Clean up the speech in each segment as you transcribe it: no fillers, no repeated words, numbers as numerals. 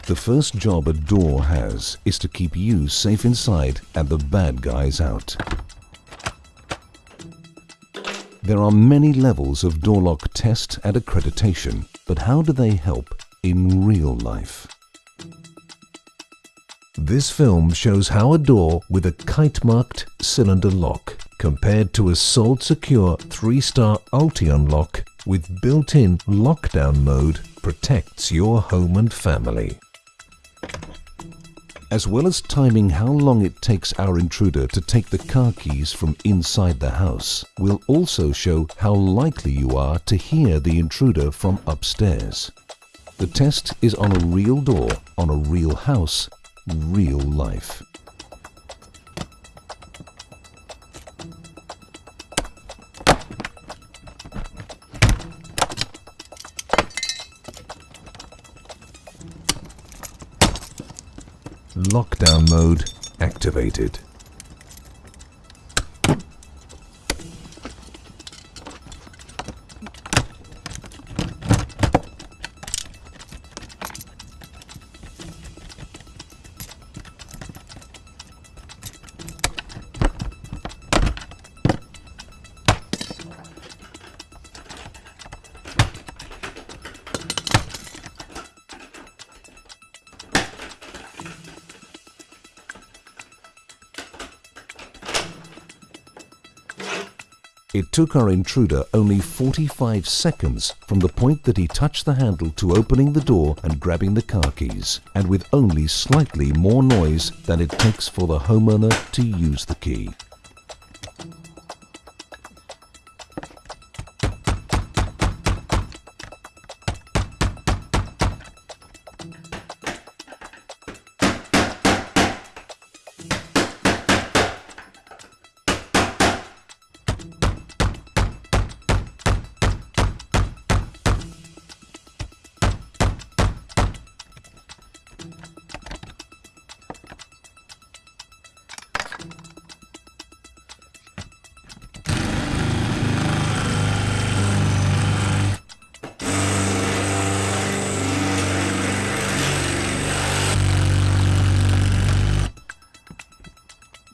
The first job a door has is to keep you safe inside and the bad guys out. There are many levels of door lock test and accreditation, but how do they help in real life? This film shows how a door with a kite-marked cylinder lock compared to a sold secure 3-star Ultion lock with built-in lockdown mode protects your home and family. As well as timing how long it takes our intruder to take the car keys from inside the house, we'll also show how likely you are to hear the intruder from upstairs. The test is on a real door, on a real house, real life. Lockdown mode activated. It took our intruder only 45 seconds from the point that he touched the handle to opening the door and grabbing the car keys, and with only slightly more noise than it takes for the homeowner to use the key.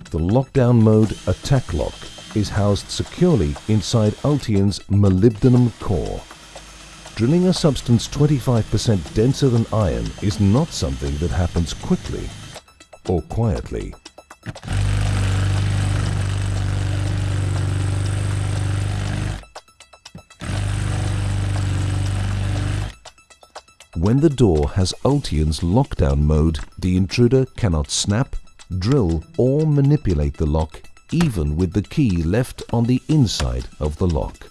The lockdown mode attack lock is housed securely inside Ultion's molybdenum core. Drilling a substance 25% denser than iron is not something that happens quickly or quietly. When the door has Ultion's lockdown mode, the intruder cannot snap, drill or manipulate the lock, even with the key left on the inside of the lock.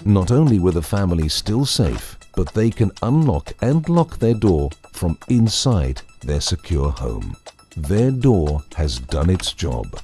Not only were the family still safe, but they can unlock and lock their door from inside their secure home. Their door has done its job.